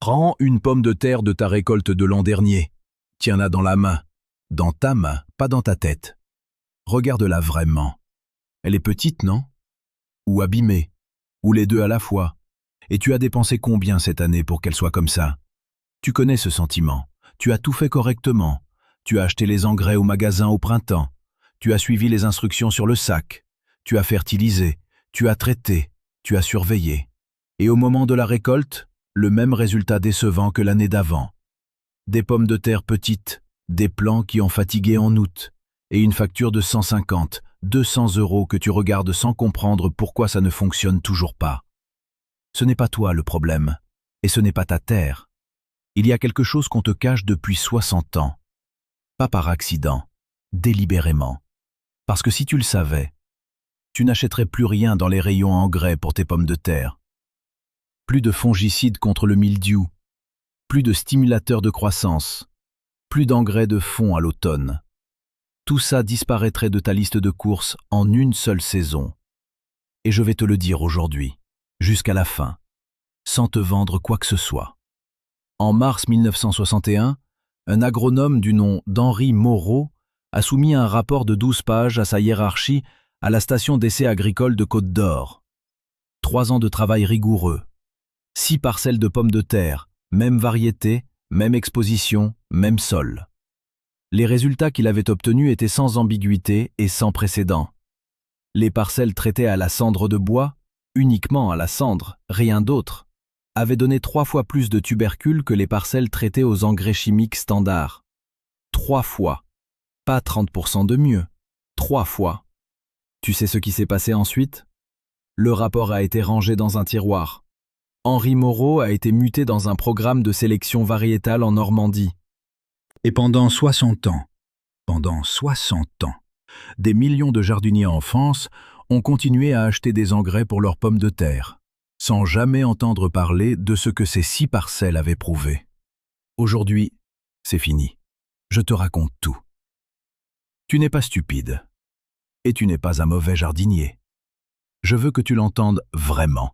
Prends une pomme de terre de ta récolte de l'an dernier. Tiens-la dans la main. Dans ta main, pas dans ta tête. Regarde-la vraiment. Elle est petite, non? Ou abîmée? Ou les deux à la fois? Et tu as dépensé combien cette année pour qu'elle soit comme ça? Tu connais ce sentiment. Tu as tout fait correctement. Tu as acheté les engrais au magasin au printemps. Tu as suivi les instructions sur le sac. Tu as fertilisé. Tu as traité. Tu as surveillé. Et au moment de la récolte, le même résultat décevant que l'année d'avant. Des pommes de terre petites, des plants qui ont fatigué en août, et une facture de 150, 200 € que tu regardes sans comprendre pourquoi ça ne fonctionne toujours pas. Ce n'est pas toi le problème, et ce n'est pas ta terre. Il y a quelque chose qu'on te cache depuis 60 ans. Pas par accident, délibérément. Parce que si tu le savais, tu n'achèterais plus rien dans les rayons engrais pour tes pommes de terre. Plus de fongicides contre le mildiou, plus de stimulateurs de croissance, plus d'engrais de fond à l'automne. Tout ça disparaîtrait de ta liste de courses en une seule saison. Et je vais te le dire aujourd'hui, jusqu'à la fin, sans te vendre quoi que ce soit. En mars 1961, un agronome du nom d'Henri Moreau a soumis un rapport de 12 pages à sa hiérarchie à la station d'essai agricole de Côte d'Or. 3 ans de travail rigoureux. 6 parcelles de pommes de terre, même variété, même exposition, même sol. Les résultats qu'il avait obtenus étaient sans ambiguïté et sans précédent. Les parcelles traitées à la cendre de bois, uniquement à la cendre, rien d'autre, avaient donné 3 fois plus de tubercules que les parcelles traitées aux engrais chimiques standards. 3 fois. Pas 30% de mieux. 3 fois. Tu sais ce qui s'est passé ensuite? Le rapport a été rangé dans un tiroir. Henri Moreau a été muté dans un programme de sélection variétale en Normandie. Et pendant 60 ans, des millions de jardiniers en France ont continué à acheter des engrais pour leurs pommes de terre, sans jamais entendre parler de ce que ces 6 parcelles avaient prouvé. Aujourd'hui, c'est fini. Je te raconte tout. Tu n'es pas stupide. Et tu n'es pas un mauvais jardinier. Je veux que tu l'entendes vraiment,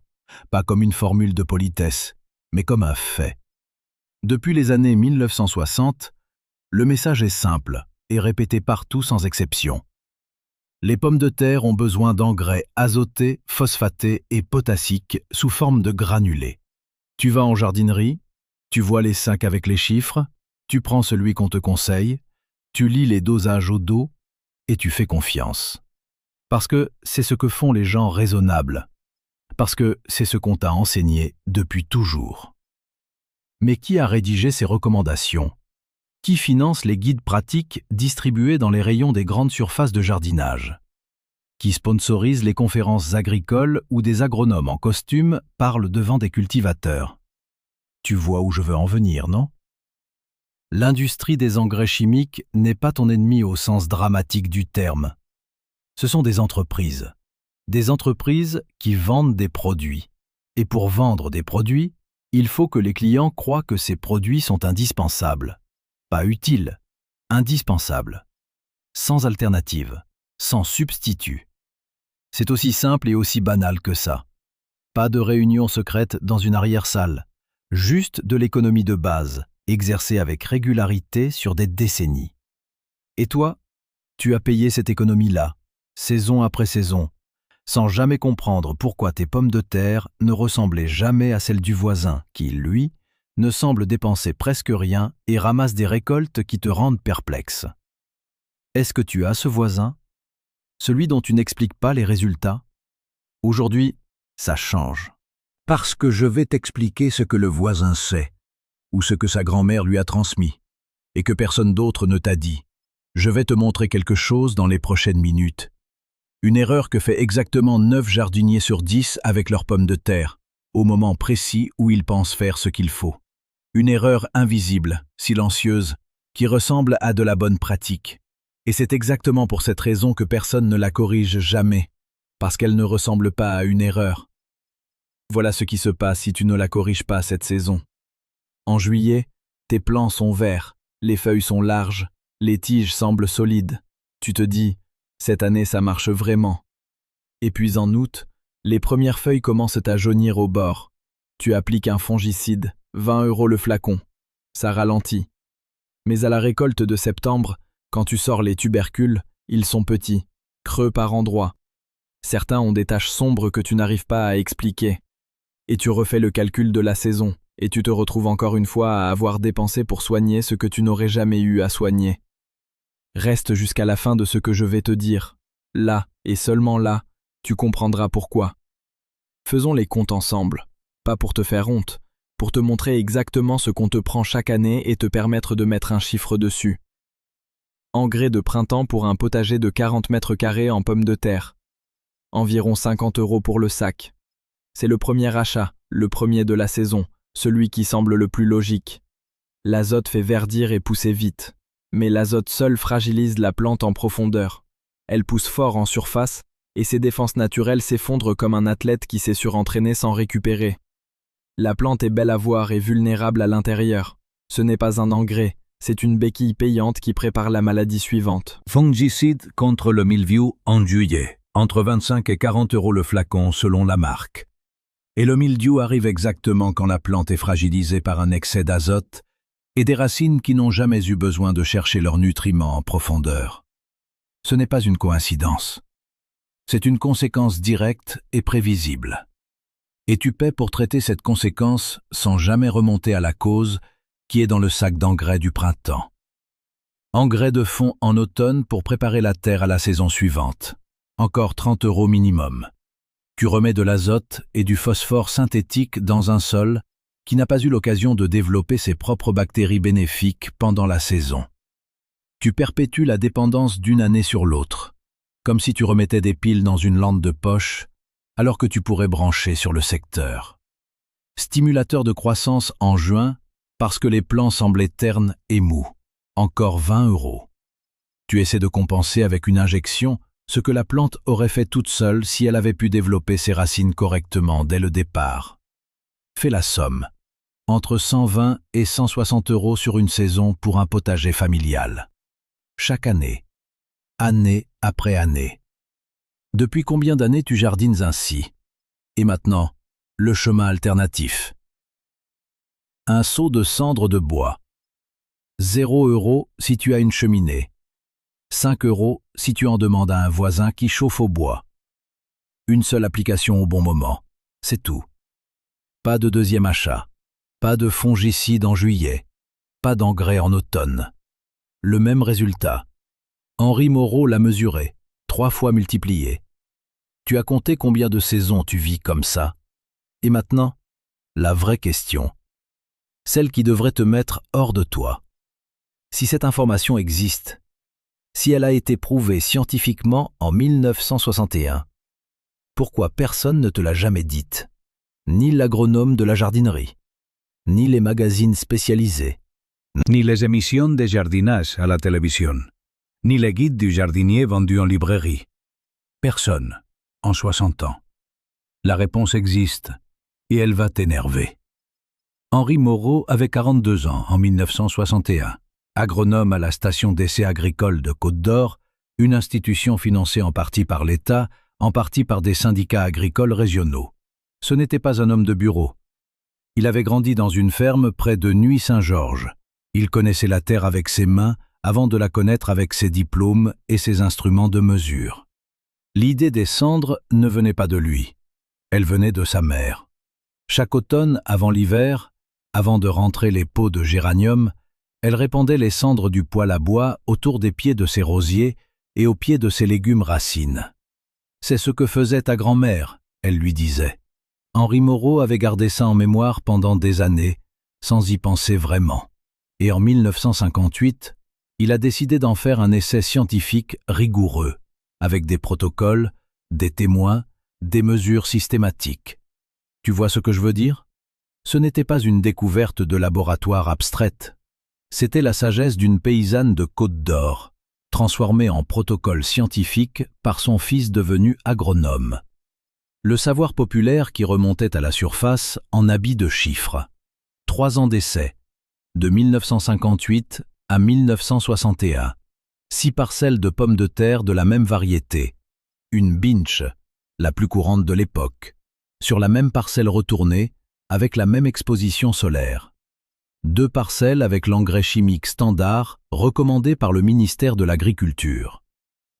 pas comme une formule de politesse, mais comme un fait. Depuis les années 1960, le message est simple et répété partout sans exception. Les pommes de terre ont besoin d'engrais azotés, phosphatés et potassiques sous forme de granulés. Tu vas en jardinerie, tu vois les sacs avec les chiffres, tu prends celui qu'on te conseille, tu lis les dosages au dos et tu fais confiance. Parce que c'est ce que font les gens raisonnables. Parce que c'est ce qu'on t'a enseigné depuis toujours. Mais qui a rédigé ces recommandations? Qui finance les guides pratiques distribués dans les rayons des grandes surfaces de jardinage? Qui sponsorise les conférences agricoles où des agronomes en costume parlent devant des cultivateurs? Tu vois où je veux en venir, non? L'industrie des engrais chimiques n'est pas ton ennemi au sens dramatique du terme. Ce sont des entreprises qui vendent des produits. Et pour vendre des produits, il faut que les clients croient que ces produits sont indispensables. Pas utiles, indispensables. Sans alternative, sans substitut. C'est aussi simple et aussi banal que ça. Pas de réunion secrète dans une arrière-salle. Juste de l'économie de base, exercée avec régularité sur des décennies. Et toi, tu as payé cette économie-là, saison après saison, sans jamais comprendre pourquoi tes pommes de terre ne ressemblaient jamais à celles du voisin qui, lui, ne semble dépenser presque rien et ramasse des récoltes qui te rendent perplexe. Est-ce que tu as ce voisin? Celui dont tu n'expliques pas les résultats? Aujourd'hui, ça change. Parce que je vais t'expliquer ce que le voisin sait, ou ce que sa grand-mère lui a transmis, et que personne d'autre ne t'a dit. Je vais te montrer quelque chose dans les prochaines minutes. Une erreur que fait exactement 9 jardiniers sur 10 avec leurs pommes de terre, au moment précis où ils pensent faire ce qu'il faut. Une erreur invisible, silencieuse, qui ressemble à de la bonne pratique. Et c'est exactement pour cette raison que personne ne la corrige jamais, parce qu'elle ne ressemble pas à une erreur. Voilà ce qui se passe si tu ne la corriges pas cette saison. En juillet, tes plants sont verts, les feuilles sont larges, les tiges semblent solides. Tu te dis, cette année ça marche vraiment. Et puis en août, les premières feuilles commencent à jaunir au bord. Tu appliques un fongicide, 20 € le flacon. Ça ralentit. Mais à la récolte de septembre, quand tu sors les tubercules, ils sont petits, creux par endroits. Certains ont des taches sombres que tu n'arrives pas à expliquer. Et tu refais le calcul de la saison, et tu te retrouves encore une fois à avoir dépensé pour soigner ce que tu n'aurais jamais eu à soigner. Reste jusqu'à la fin de ce que je vais te dire. Là, et seulement là, tu comprendras pourquoi. Faisons les comptes ensemble, pas pour te faire honte, pour te montrer exactement ce qu'on te prend chaque année et te permettre de mettre un chiffre dessus. Engrais de printemps pour un potager de 40 mètres carrés en pommes de terre. Environ 50 € pour le sac. C'est le premier achat, le premier de la saison, celui qui semble le plus logique. L'azote fait verdir et pousser vite, mais l'azote seul fragilise la plante en profondeur. Elle pousse fort en surface et ses défenses naturelles s'effondrent comme un athlète qui s'est surentraîné sans récupérer. La plante est belle à voir et vulnérable à l'intérieur. Ce n'est pas un engrais, c'est une béquille payante qui prépare la maladie suivante. Fongicide contre le mildiou en juillet, entre 25 et 40 € le flacon selon la marque. Et le mildiou arrive exactement quand la plante est fragilisée par un excès d'azote et des racines qui n'ont jamais eu besoin de chercher leurs nutriments en profondeur. Ce n'est pas une coïncidence. C'est une conséquence directe et prévisible. Et tu paies pour traiter cette conséquence sans jamais remonter à la cause qui est dans le sac d'engrais du printemps. Engrais de fond en automne pour préparer la terre à la saison suivante. Encore 30 € minimum. Tu remets de l'azote et du phosphore synthétique dans un sol qui n'a pas eu l'occasion de développer ses propres bactéries bénéfiques pendant la saison. Tu perpétues la dépendance d'une année sur l'autre, comme si tu remettais des piles dans une lampe de poche, alors que tu pourrais brancher sur le secteur. Stimulateur de croissance en juin, parce que les plants semblaient ternes et mous. Encore 20 €. Tu essaies de compenser avec une injection ce que la plante aurait fait toute seule si elle avait pu développer ses racines correctement dès le départ. Fais la somme. Entre 120 et 160 € sur une saison pour un potager familial. Chaque année. Année après année. Depuis combien d'années tu jardines ainsi? Et maintenant, le chemin alternatif. Un seau de cendre de bois. 0 € si tu as une cheminée. 5 € si tu en demandes à un voisin qui chauffe au bois. Une seule application au bon moment, c'est tout. Pas de deuxième achat, pas de fongicide en juillet, pas d'engrais en automne. Le même résultat. Henri Moreau l'a mesuré, 3 fois multiplié. Tu as compté combien de saisons tu vis comme ça? Et maintenant, la vraie question. Celle qui devrait te mettre hors de toi. Si cette information existe, si elle a été prouvée scientifiquement en 1961, pourquoi personne ne te l'a jamais dite? Ni l'agronome de la jardinerie, ni les magazines spécialisés, ni les émissions de jardinage à la télévision, ni les guides du jardinier vendus en librairie. Personne, en 60 ans. La réponse existe, et elle va t'énerver. Henri Moreau avait 42 ans en 1961, agronome à la station d'essai agricole de Côte-d'Or, une institution financée en partie par l'État, en partie par des syndicats agricoles régionaux. Ce n'était pas un homme de bureau. Il avait grandi dans une ferme près de Nuits-Saint-Georges. Il connaissait la terre avec ses mains avant de la connaître avec ses diplômes et ses instruments de mesure. L'idée des cendres ne venait pas de lui. Elle venait de sa mère. Chaque automne, avant l'hiver, avant de rentrer les pots de géranium, elle répandait les cendres du poêle à bois autour des pieds de ses rosiers et aux pieds de ses légumes racines. « C'est ce que faisait ta grand-mère », elle lui disait. Henri Moreau avait gardé ça en mémoire pendant des années, sans y penser vraiment. Et en 1958, il a décidé d'en faire un essai scientifique rigoureux, avec des protocoles, des témoins, des mesures systématiques. Tu vois ce que je veux dire? Ce n'était pas une découverte de laboratoire abstraite. C'était la sagesse d'une paysanne de Côte-d'Or, transformée en protocole scientifique par son fils devenu agronome. Le savoir populaire qui remontait à la surface en habit de chiffres. 3 ans d'essai, de 1958 à 1961. 6 parcelles de pommes de terre de la même variété. Une binche, la plus courante de l'époque. Sur la même parcelle retournée, avec la même exposition solaire. 2 parcelles avec l'engrais chimique standard recommandé par le ministère de l'Agriculture.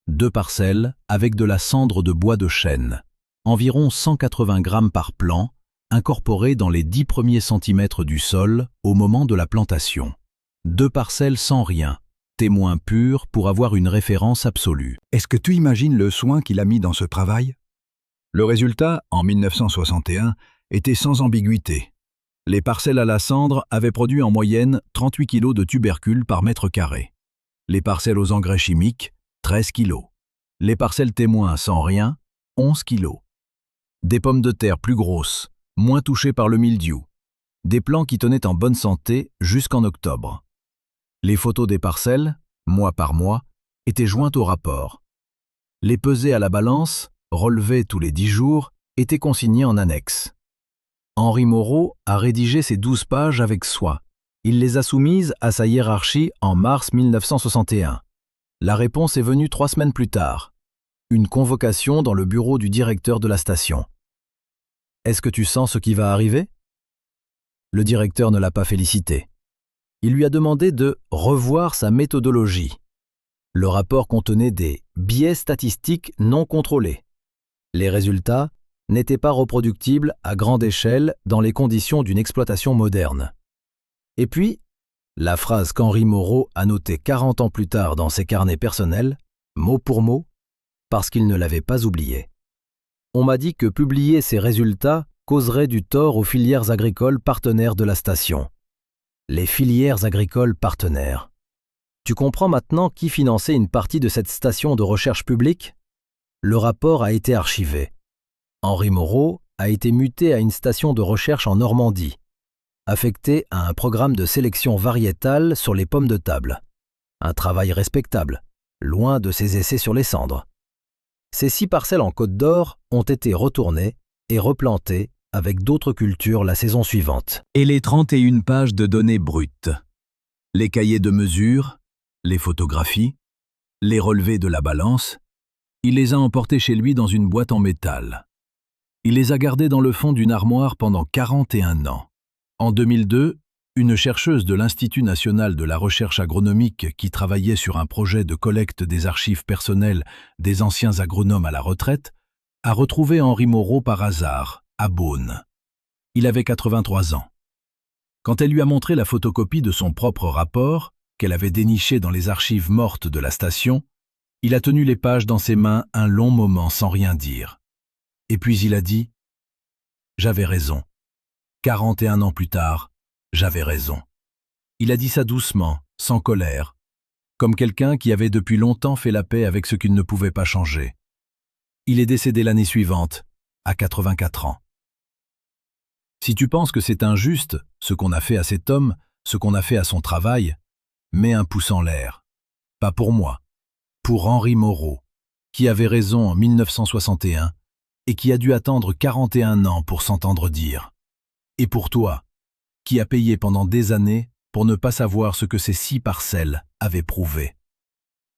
2 parcelles avec de la cendre de bois de chêne, environ 180 grammes par plant, incorporée dans les 10 premiers centimètres du sol au moment de la plantation. 2 parcelles sans rien, témoin pur pour avoir une référence absolue. Est-ce que tu imagines le soin qu'il a mis dans ce travail? Le résultat, en 1961, était sans ambiguïté. Les parcelles à la cendre avaient produit en moyenne 38 kg de tubercules par mètre carré. Les parcelles aux engrais chimiques, 13 kg. Les parcelles témoins sans rien, 11 kg. Des pommes de terre plus grosses, moins touchées par le mildiou. Des plants qui tenaient en bonne santé jusqu'en octobre. Les photos des parcelles, mois par mois, étaient jointes au rapport. Les pesées à la balance, relevées tous les 10 jours, étaient consignées en annexe. Henri Moreau a rédigé ces 12 pages avec soin. Il les a soumises à sa hiérarchie en mars 1961. La réponse est venue 3 semaines plus tard. Une convocation dans le bureau du directeur de la station. « Est-ce que tu sens ce qui va arriver ?» Le directeur ne l'a pas félicité. Il lui a demandé de revoir sa méthodologie. Le rapport contenait des biais statistiques non contrôlés. Les résultats n'étaient pas reproductibles à grande échelle dans les conditions d'une exploitation moderne. Et puis, la phrase qu'Henri Moreau a notée 40 ans plus tard dans ses carnets personnels, mot pour mot, parce qu'il ne l'avait pas oublié. On m'a dit que publier ces résultats causerait du tort aux filières agricoles partenaires de la station. Les filières agricoles partenaires. Tu comprends maintenant qui finançait une partie de cette station de recherche publique? Le rapport a été archivé. Henri Moreau a été muté à une station de recherche en Normandie, affecté à un programme de sélection variétale sur les pommes de table. Un travail respectable, loin de ses essais sur les cendres. Ces 6 parcelles en Côte d'Or ont été retournées et replantées avec d'autres cultures la saison suivante. Et les 31 pages de données brutes, les cahiers de mesure, les photographies, les relevés de la balance, il les a emportés chez lui dans une boîte en métal. Il les a gardés dans le fond d'une armoire pendant 41 ans. En 2002, une chercheuse de l'Institut national de la recherche agronomique qui travaillait sur un projet de collecte des archives personnelles des anciens agronomes à la retraite a retrouvé Henri Moreau par hasard, à Beaune. Il avait 83 ans. Quand elle lui a montré la photocopie de son propre rapport, qu'elle avait déniché dans les archives mortes de la station, il a tenu les pages dans ses mains un long moment sans rien dire. Et puis il a dit « J'avais raison. 41 ans plus tard, j'avais raison. » Il a dit ça doucement, sans colère, comme quelqu'un qui avait depuis longtemps fait la paix avec ce qu'il ne pouvait pas changer. Il est décédé l'année suivante, à 84 ans. Si tu penses que c'est injuste, ce qu'on a fait à cet homme, ce qu'on a fait à son travail, mets un pouce en l'air. Pas pour moi, pour Henri Moreau, qui avait raison en 1961 et qui a dû attendre 41 ans pour s'entendre dire. Et pour toi, qui a payé pendant des années pour ne pas savoir ce que ces 6 parcelles avaient prouvé.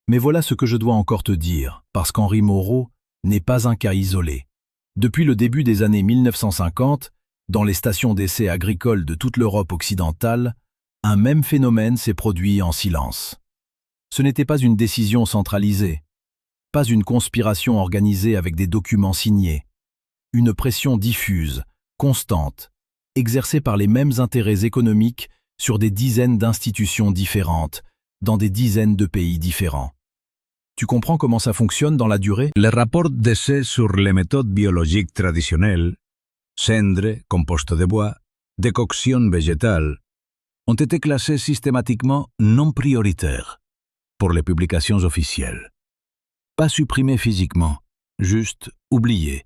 Mais voilà ce que je dois encore te dire, parce qu'Henri Moreau n'est pas un cas isolé. Depuis le début des années 1950, dans les stations d'essais agricoles de toute l'Europe occidentale, un même phénomène s'est produit en silence. Ce n'était pas une décision centralisée, pas une conspiration organisée avec des documents signés, une pression diffuse, constante, exercée par les mêmes intérêts économiques sur des dizaines d'institutions différentes, dans des dizaines de pays différents. Tu comprends comment ça fonctionne dans la durée? Les rapports d'essai sur les méthodes biologiques traditionnelles, cendre, compost de bois, décoction végétale, ont été classés systématiquement non prioritaires pour les publications officielles. Pas supprimés physiquement, juste oubliés,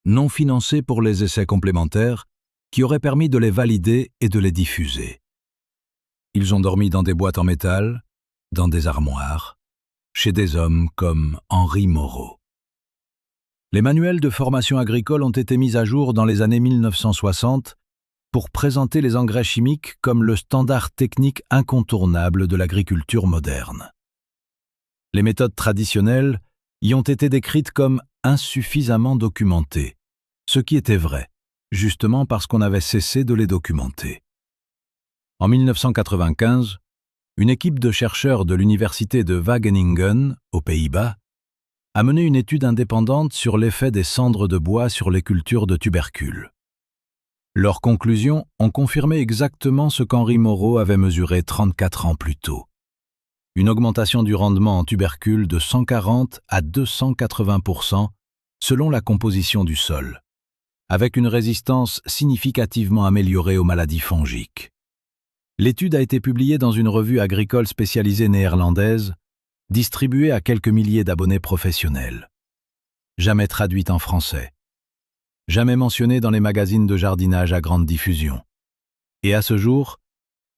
non financés pour les essais complémentaires qui auraient permis de les valider et de les diffuser. Ils ont dormi dans des boîtes en métal, dans des armoires, chez des hommes comme Henri Moreau. Les manuels de formation agricole ont été mis à jour dans les années 1960 pour présenter les engrais chimiques comme le standard technique incontournable de l'agriculture moderne. Les méthodes traditionnelles y ont été décrites comme insuffisamment documentées, ce qui était vrai, justement parce qu'on avait cessé de les documenter. En 1995, une équipe de chercheurs de l'université de Wageningen, aux Pays-Bas, a mené une étude indépendante sur l'effet des cendres de bois sur les cultures de tubercules. Leurs conclusions ont confirmé exactement ce qu'Henri Moreau avait mesuré 34 ans plus tôt. Une augmentation du rendement en tubercules de 140 à 280% selon la composition du sol, avec une résistance significativement améliorée aux maladies fongiques. L'étude a été publiée dans une revue agricole spécialisée néerlandaise, distribuée à quelques milliers d'abonnés professionnels. Jamais traduite en français. Jamais mentionnée dans les magazines de jardinage à grande diffusion. Et à ce jour,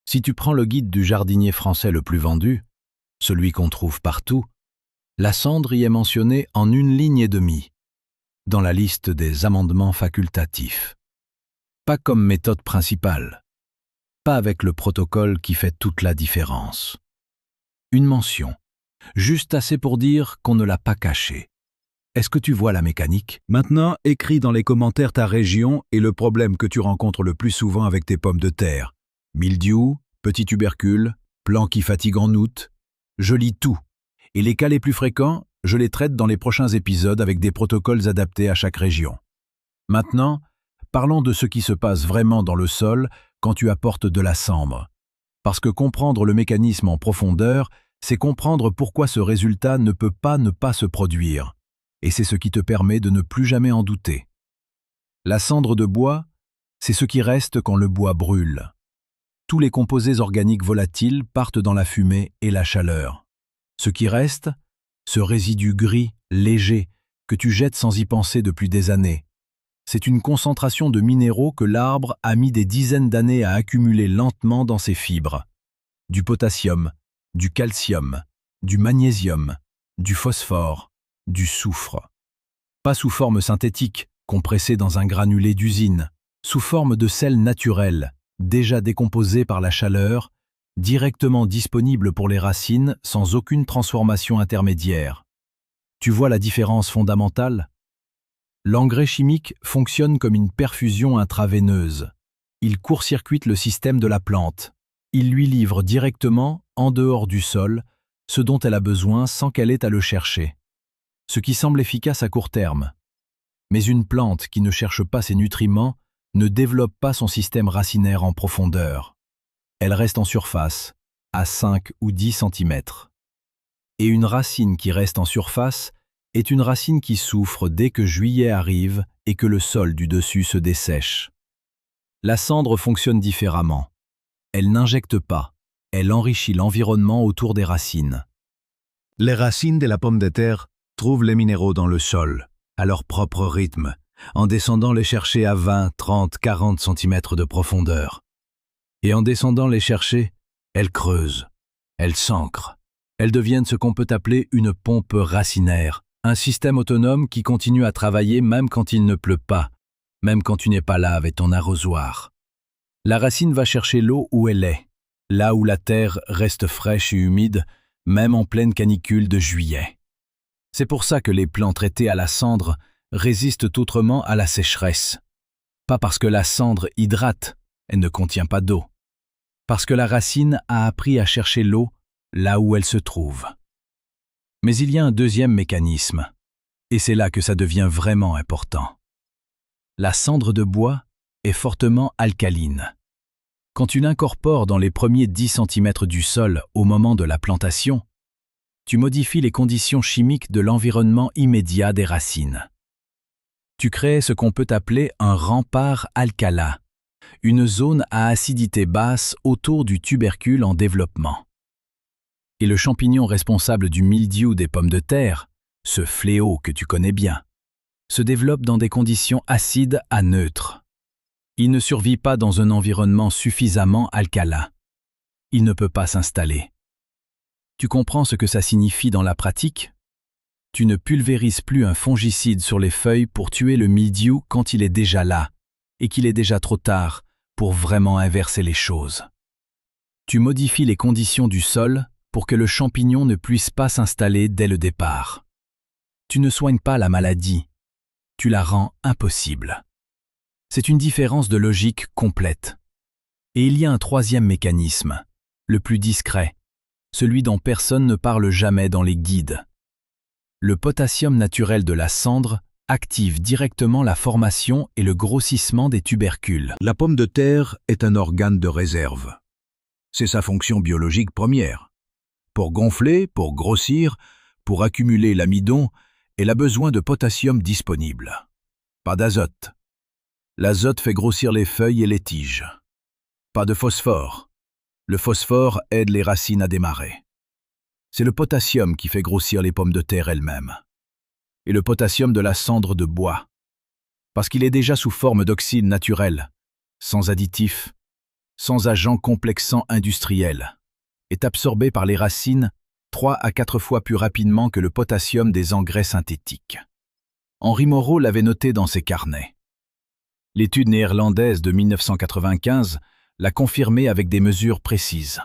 si tu prends le guide du jardinier français le plus vendu, celui qu'on trouve partout, la cendre y est mentionnée en 1 ligne et demie, dans la liste des amendements facultatifs. Pas comme méthode principale, pas avec le protocole qui fait toute la différence. Une mention, juste assez pour dire qu'on ne l'a pas caché. Est-ce que tu vois la mécanique? Maintenant, écris dans les commentaires ta région et le problème que tu rencontres le plus souvent avec tes pommes de terre. Mildiou, petits tubercules, plants qui fatiguent en août. Je lis tout. Et les cas les plus fréquents, je les traite dans les prochains épisodes avec des protocoles adaptés à chaque région. Maintenant, parlons de ce qui se passe vraiment dans le sol quand tu apportes de la cendre. Parce que comprendre le mécanisme en profondeur, c'est comprendre pourquoi ce résultat ne peut pas ne pas se produire. Et c'est ce qui te permet de ne plus jamais en douter. La cendre de bois, c'est ce qui reste quand le bois brûle. Tous les composés organiques volatiles partent dans la fumée et la chaleur. Ce qui reste, ce résidu gris, léger, que tu jettes sans y penser depuis des années, c'est une concentration de minéraux que l'arbre a mis des dizaines d'années à accumuler lentement dans ses fibres. Du potassium, du calcium, du magnésium, du phosphore, du soufre. Pas sous forme synthétique, compressé dans un granulé d'usine, sous forme de sel naturel, déjà décomposé par la chaleur, directement disponible pour les racines sans aucune transformation intermédiaire. Tu vois la différence fondamentale? L'engrais chimique fonctionne comme une perfusion intraveineuse. Il court-circuite le système de la plante. Il lui livre directement, en dehors du sol, ce dont elle a besoin sans qu'elle ait à le chercher. Ce qui semble efficace à court terme. Mais une plante qui ne cherche pas ses nutriments ne développe pas son système racinaire en profondeur. Elle reste en surface, à 5 ou 10 cm. Et une racine qui reste en surface est une racine qui souffre dès que juillet arrive et que le sol du dessus se dessèche. La cendre fonctionne différemment. Elle n'injecte pas, elle enrichit l'environnement autour des racines. Les racines de la pomme de terre trouvent les minéraux dans le sol, à leur propre rythme, en descendant les chercher à 20, 30, 40 cm de profondeur. Et en descendant les chercher, elles creusent, elles s'ancrent. Elles deviennent ce qu'on peut appeler une pompe racinaire, un système autonome qui continue à travailler même quand il ne pleut pas, même quand tu n'es pas là avec ton arrosoir. La racine va chercher l'eau où elle est, là où la terre reste fraîche et humide, même en pleine canicule de juillet. C'est pour ça que les plants traités à la cendre résistent autrement à la sécheresse. Pas parce que la cendre hydrate, elle ne contient pas d'eau. Parce que la racine a appris à chercher l'eau là où elle se trouve. Mais il y a un deuxième mécanisme, et c'est là que ça devient vraiment important. La cendre de bois est fortement alcaline. Quand tu l'incorpores dans les premiers 10 cm du sol au moment de la plantation, tu modifies les conditions chimiques de l'environnement immédiat des racines. Tu crées ce qu'on peut appeler un rempart alcalin, une zone à acidité basse autour du tubercule en développement. Et le champignon responsable du mildiou des pommes de terre, ce fléau que tu connais bien, se développe dans des conditions acides à neutres. Il ne survit pas dans un environnement suffisamment alcalin. Il ne peut pas s'installer. Tu comprends ce que ça signifie dans la pratique? Tu ne pulvérises plus un fongicide sur les feuilles pour tuer le mildiou quand il est déjà là, et qu'il est déjà trop tard pour vraiment inverser les choses. Tu modifies les conditions du sol pour que le champignon ne puisse pas s'installer dès le départ. Tu ne soignes pas la maladie, tu la rends impossible. C'est une différence de logique complète. Et il y a un troisième mécanisme, le plus discret, celui dont personne ne parle jamais dans les guides. Le potassium naturel de la cendre active directement la formation et le grossissement des tubercules. La pomme de terre est un organe de réserve. C'est sa fonction biologique première. Pour gonfler, pour grossir, pour accumuler l'amidon, elle a besoin de potassium disponible. Pas d'azote. L'azote fait grossir les feuilles et les tiges. Pas de phosphore. Le phosphore aide les racines à démarrer. C'est le potassium qui fait grossir les pommes de terre elles-mêmes. Et le potassium de la cendre de bois. Parce qu'il est déjà sous forme d'oxyde naturel, sans additifs, sans agents complexants industriels, est absorbé par les racines 3 à 4 fois plus rapidement que le potassium des engrais synthétiques. Henri Moreau l'avait noté dans ses carnets. L'étude néerlandaise de 1995 l'a confirmé avec des mesures précises.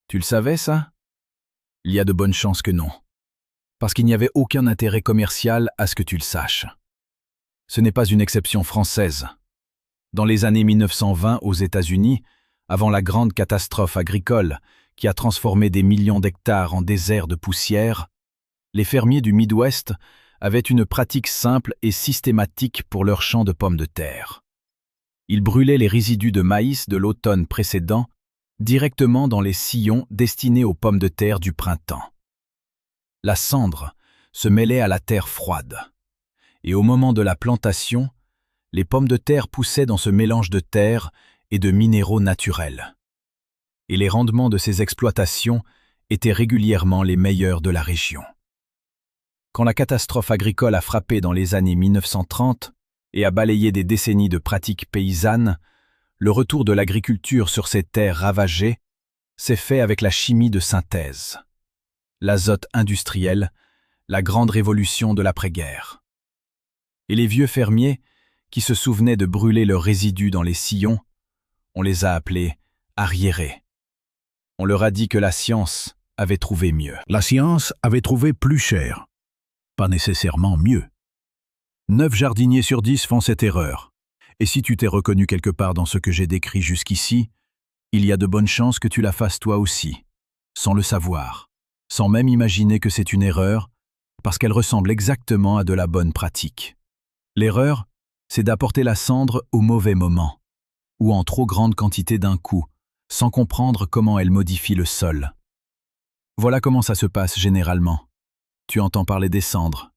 Tu le savais, ça? Il y a de bonnes chances que non. Parce qu'il n'y avait aucun intérêt commercial à ce que tu le saches. Ce n'est pas une exception française. Dans les années 1920 aux États-Unis, avant la grande catastrophe agricole qui a transformé des millions d'hectares en déserts de poussière, les fermiers du Midwest avaient une pratique simple et systématique pour leurs champs de pommes de terre. Ils brûlaient les résidus de maïs de l'automne précédent directement dans les sillons destinés aux pommes de terre du printemps. La cendre se mêlait à la terre froide, et au moment de la plantation, les pommes de terre poussaient dans ce mélange de terre et de minéraux naturels. Et les rendements de ces exploitations étaient régulièrement les meilleurs de la région. Quand la catastrophe agricole a frappé dans les années 1930 et a balayé des décennies de pratiques paysannes, le retour de l'agriculture sur ces terres ravagées s'est fait avec la chimie de synthèse. L'azote industriel, la grande révolution de l'après-guerre. Et les vieux fermiers, qui se souvenaient de brûler leurs résidus dans les sillons, on les a appelés arriérés. On leur a dit que la science avait trouvé mieux. La science avait trouvé plus cher. Pas nécessairement mieux. 9 jardiniers sur 10 font cette erreur. Et si tu t'es reconnu quelque part dans ce que j'ai décrit jusqu'ici, il y a de bonnes chances que tu la fasses toi aussi, sans le savoir, sans même imaginer que c'est une erreur, parce qu'elle ressemble exactement à de la bonne pratique. L'erreur, c'est d'apporter la cendre au mauvais moment, ou en trop grande quantité d'un coup, sans comprendre comment elle modifie le sol. Voilà comment ça se passe généralement. Tu entends parler des cendres.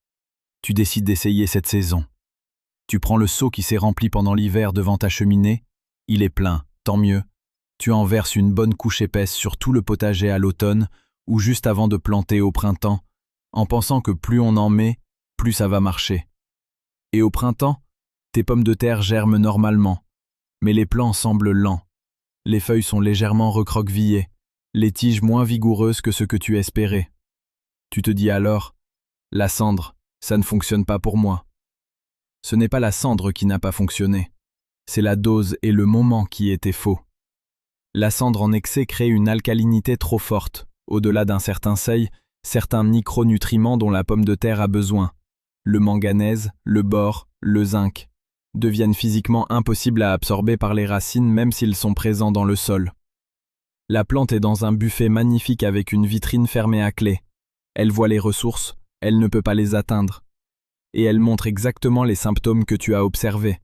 Tu décides d'essayer cette saison. Tu prends le seau qui s'est rempli pendant l'hiver devant ta cheminée. Il est plein, tant mieux. Tu en verses une bonne couche épaisse sur tout le potager à l'automne ou juste avant de planter au printemps, en pensant que plus on en met, plus ça va marcher. Et au printemps, tes pommes de terre germent normalement, mais les plants semblent lents. Les feuilles sont légèrement recroquevillées, les tiges moins vigoureuses que ce que tu espérais. Tu te dis alors, la cendre, ça ne fonctionne pas pour moi. Ce n'est pas la cendre qui n'a pas fonctionné, c'est la dose et le moment qui étaient faux. La cendre en excès crée une alcalinité trop forte, au-delà d'un certain seuil, certains micronutriments dont la pomme de terre a besoin, le manganèse, le bore, le zinc, deviennent physiquement impossibles à absorber par les racines même s'ils sont présents dans le sol. La plante est dans un buffet magnifique avec une vitrine fermée à clé. Elle voit les ressources, elle ne peut pas les atteindre. Et elle montre exactement les symptômes que tu as observés.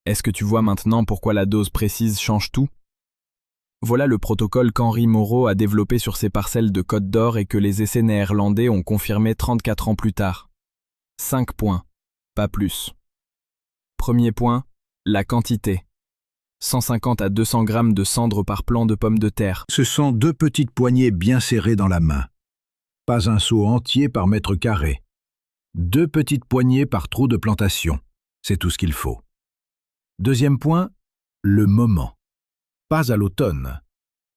Est-ce que tu vois maintenant pourquoi la dose précise change tout? Voilà le protocole qu'Henri Moreau a développé sur ses parcelles de Côte d'Or et que les essais néerlandais ont confirmé 34 ans plus tard. 5 points, pas plus. Premier point, la quantité. 150 à 200 grammes de cendre par plant de pommes de terre. Ce sont 2 petites poignées bien serrées dans la main. Pas un seau entier par mètre carré. 2 petites poignées par trou de plantation. C'est tout ce qu'il faut. Deuxième point, le moment. Pas à l'automne.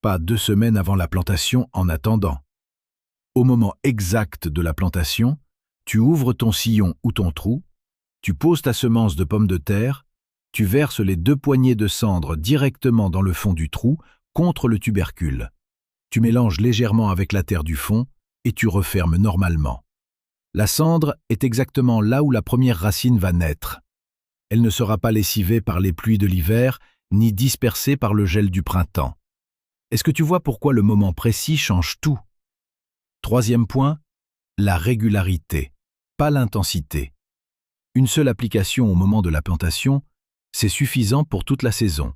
Pas 2 semaines avant la plantation en attendant. Au moment exact de la plantation, tu ouvres ton sillon ou ton trou, tu poses ta semence de pommes de terre, tu verses les 2 poignées de cendre directement dans le fond du trou contre le tubercule. Tu mélanges légèrement avec la terre du fond et tu refermes normalement. La cendre est exactement là où la première racine va naître. Elle ne sera pas lessivée par les pluies de l'hiver, ni dispersée par le gel du printemps. Est-ce que tu vois pourquoi le moment précis change tout? Troisième point, la régularité, pas l'intensité. Une seule application au moment de la plantation, c'est suffisant pour toute la saison.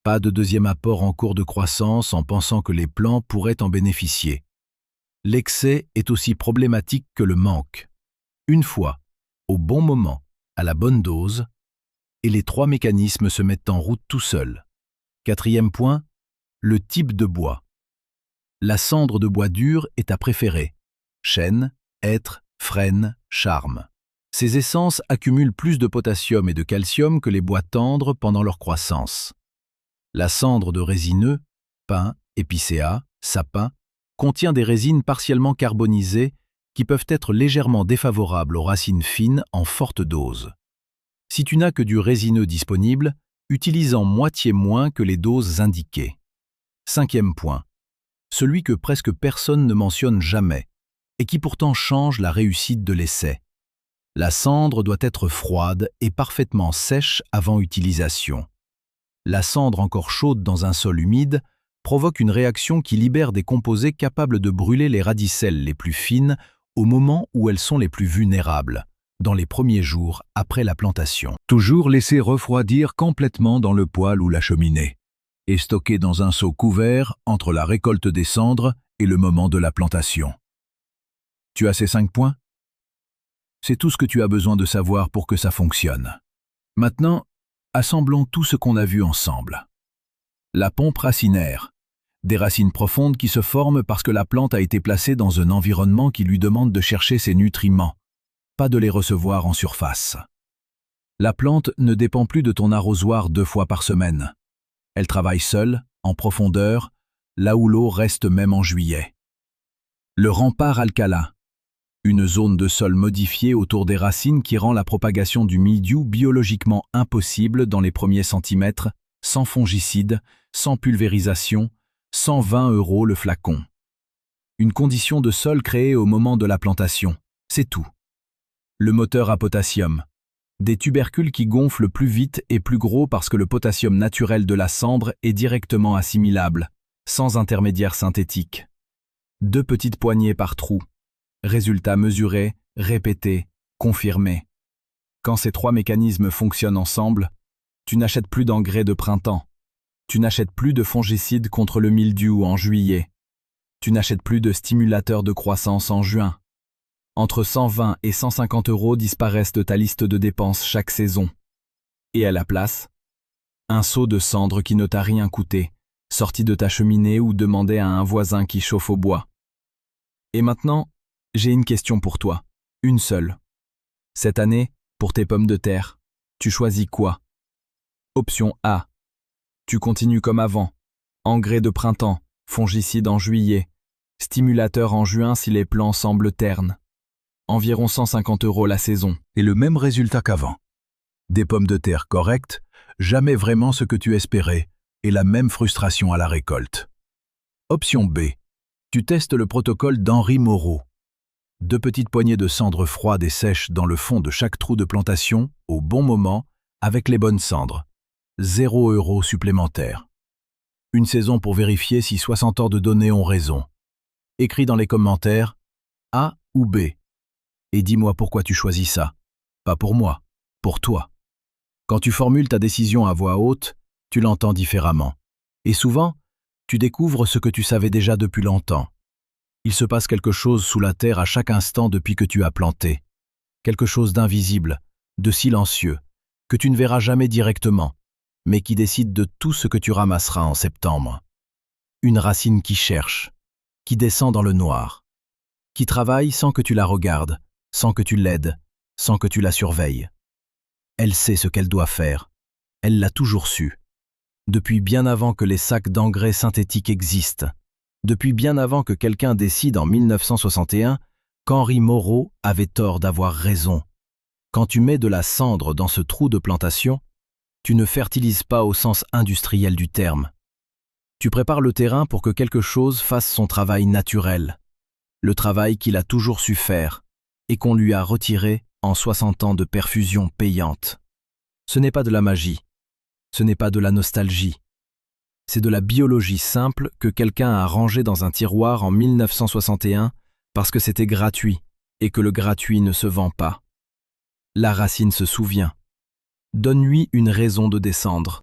Pas de deuxième apport en cours de croissance en pensant que les plants pourraient en bénéficier. L'excès est aussi problématique que le manque. Une fois, au bon moment, à la bonne dose, et les 3 mécanismes se mettent en route tout seuls. Quatrième point, le type de bois. La cendre de bois dur est à préférer. Chêne, hêtre, frêne, charme. Ces essences accumulent plus de potassium et de calcium que les bois tendres pendant leur croissance. La cendre de résineux, pin, épicéa, sapin, contient des résines partiellement carbonisées qui peuvent être légèrement défavorables aux racines fines en forte dose. Si tu n'as que du résineux disponible, utilise-en moitié moins que les doses indiquées. Cinquième point, celui que presque personne ne mentionne jamais, et qui pourtant change la réussite de l'essai. La cendre doit être froide et parfaitement sèche avant utilisation. La cendre encore chaude dans un sol humide provoque une réaction qui libère des composés capables de brûler les radicelles les plus fines au moment où elles sont les plus vulnérables, dans les premiers jours après la plantation. Toujours laisser refroidir complètement dans le poêle ou la cheminée, et stocker dans un seau couvert entre la récolte des cendres et le moment de la plantation. Tu as ces 5 points? C'est tout ce que tu as besoin de savoir pour que ça fonctionne. Maintenant, assemblons tout ce qu'on a vu ensemble. La pompe racinaire. Des racines profondes qui se forment parce que la plante a été placée dans un environnement qui lui demande de chercher ses nutriments, pas de les recevoir en surface. La plante ne dépend plus de ton arrosoir 2 fois par semaine. Elle travaille seule, en profondeur, là où l'eau reste même en juillet. Le rempart alcalin. Une zone de sol modifiée autour des racines qui rend la propagation du mildiou biologiquement impossible dans les premiers centimètres, sans fongicide, sans pulvérisation, 120 € le flacon. Une condition de sol créée au moment de la plantation, c'est tout. Le moteur à potassium. Des tubercules qui gonflent plus vite et plus gros parce que le potassium naturel de la cendre est directement assimilable, sans intermédiaire synthétique. 2 petites poignées par trou. Résultat mesuré, répété, confirmé. Quand ces 3 mécanismes fonctionnent ensemble, tu n'achètes plus d'engrais de printemps. Tu n'achètes plus de fongicides contre le mildiou en juillet. Tu n'achètes plus de stimulateurs de croissance en juin. Entre 120 et 150 € disparaissent de ta liste de dépenses chaque saison. Et à la place, un seau de cendre qui ne t'a rien coûté, sorti de ta cheminée ou demandé à un voisin qui chauffe au bois. Et maintenant, j'ai une question pour toi, une seule. Cette année, pour tes pommes de terre, tu choisis quoi? Option A. Tu continues comme avant. Engrais de printemps, fongicide en juillet, stimulateur en juin si les plants semblent ternes. Environ 150 € la saison. Et le même résultat qu'avant. Des pommes de terre correctes, jamais vraiment ce que tu espérais, et la même frustration à la récolte. Option B. Tu testes le protocole d'Henri Moreau. 2 petites poignées de cendres froides et sèches dans le fond de chaque trou de plantation, au bon moment, avec les bonnes cendres. 0 € supplémentaire. Une saison pour vérifier si 60 ans de données ont raison. Écris dans les commentaires A ou B. Et dis-moi pourquoi tu choisis ça. Pas pour moi, pour toi. Quand tu formules ta décision à voix haute, tu l'entends différemment. Et souvent, tu découvres ce que tu savais déjà depuis longtemps. Il se passe quelque chose sous la terre à chaque instant depuis que tu as planté. Quelque chose d'invisible, de silencieux, que tu ne verras jamais directement, mais qui décide de tout ce que tu ramasseras en septembre. Une racine qui cherche, qui descend dans le noir, qui travaille sans que tu la regardes, sans que tu l'aides, sans que tu la surveilles. Elle sait ce qu'elle doit faire. Elle l'a toujours su. Depuis bien avant que les sacs d'engrais synthétiques existent. Depuis bien avant que quelqu'un décide en 1961 qu'Henri Moreau avait tort d'avoir raison. Quand tu mets de la cendre dans ce trou de plantation, tu ne fertilises pas au sens industriel du terme. Tu prépares le terrain pour que quelque chose fasse son travail naturel, le travail qu'il a toujours su faire et qu'on lui a retiré en 60 ans de perfusion payante. Ce n'est pas de la magie, ce n'est pas de la nostalgie. C'est de la biologie simple que quelqu'un a rangée dans un tiroir en 1961 parce que c'était gratuit et que le gratuit ne se vend pas. La racine se souvient. Donne-lui une raison de descendre.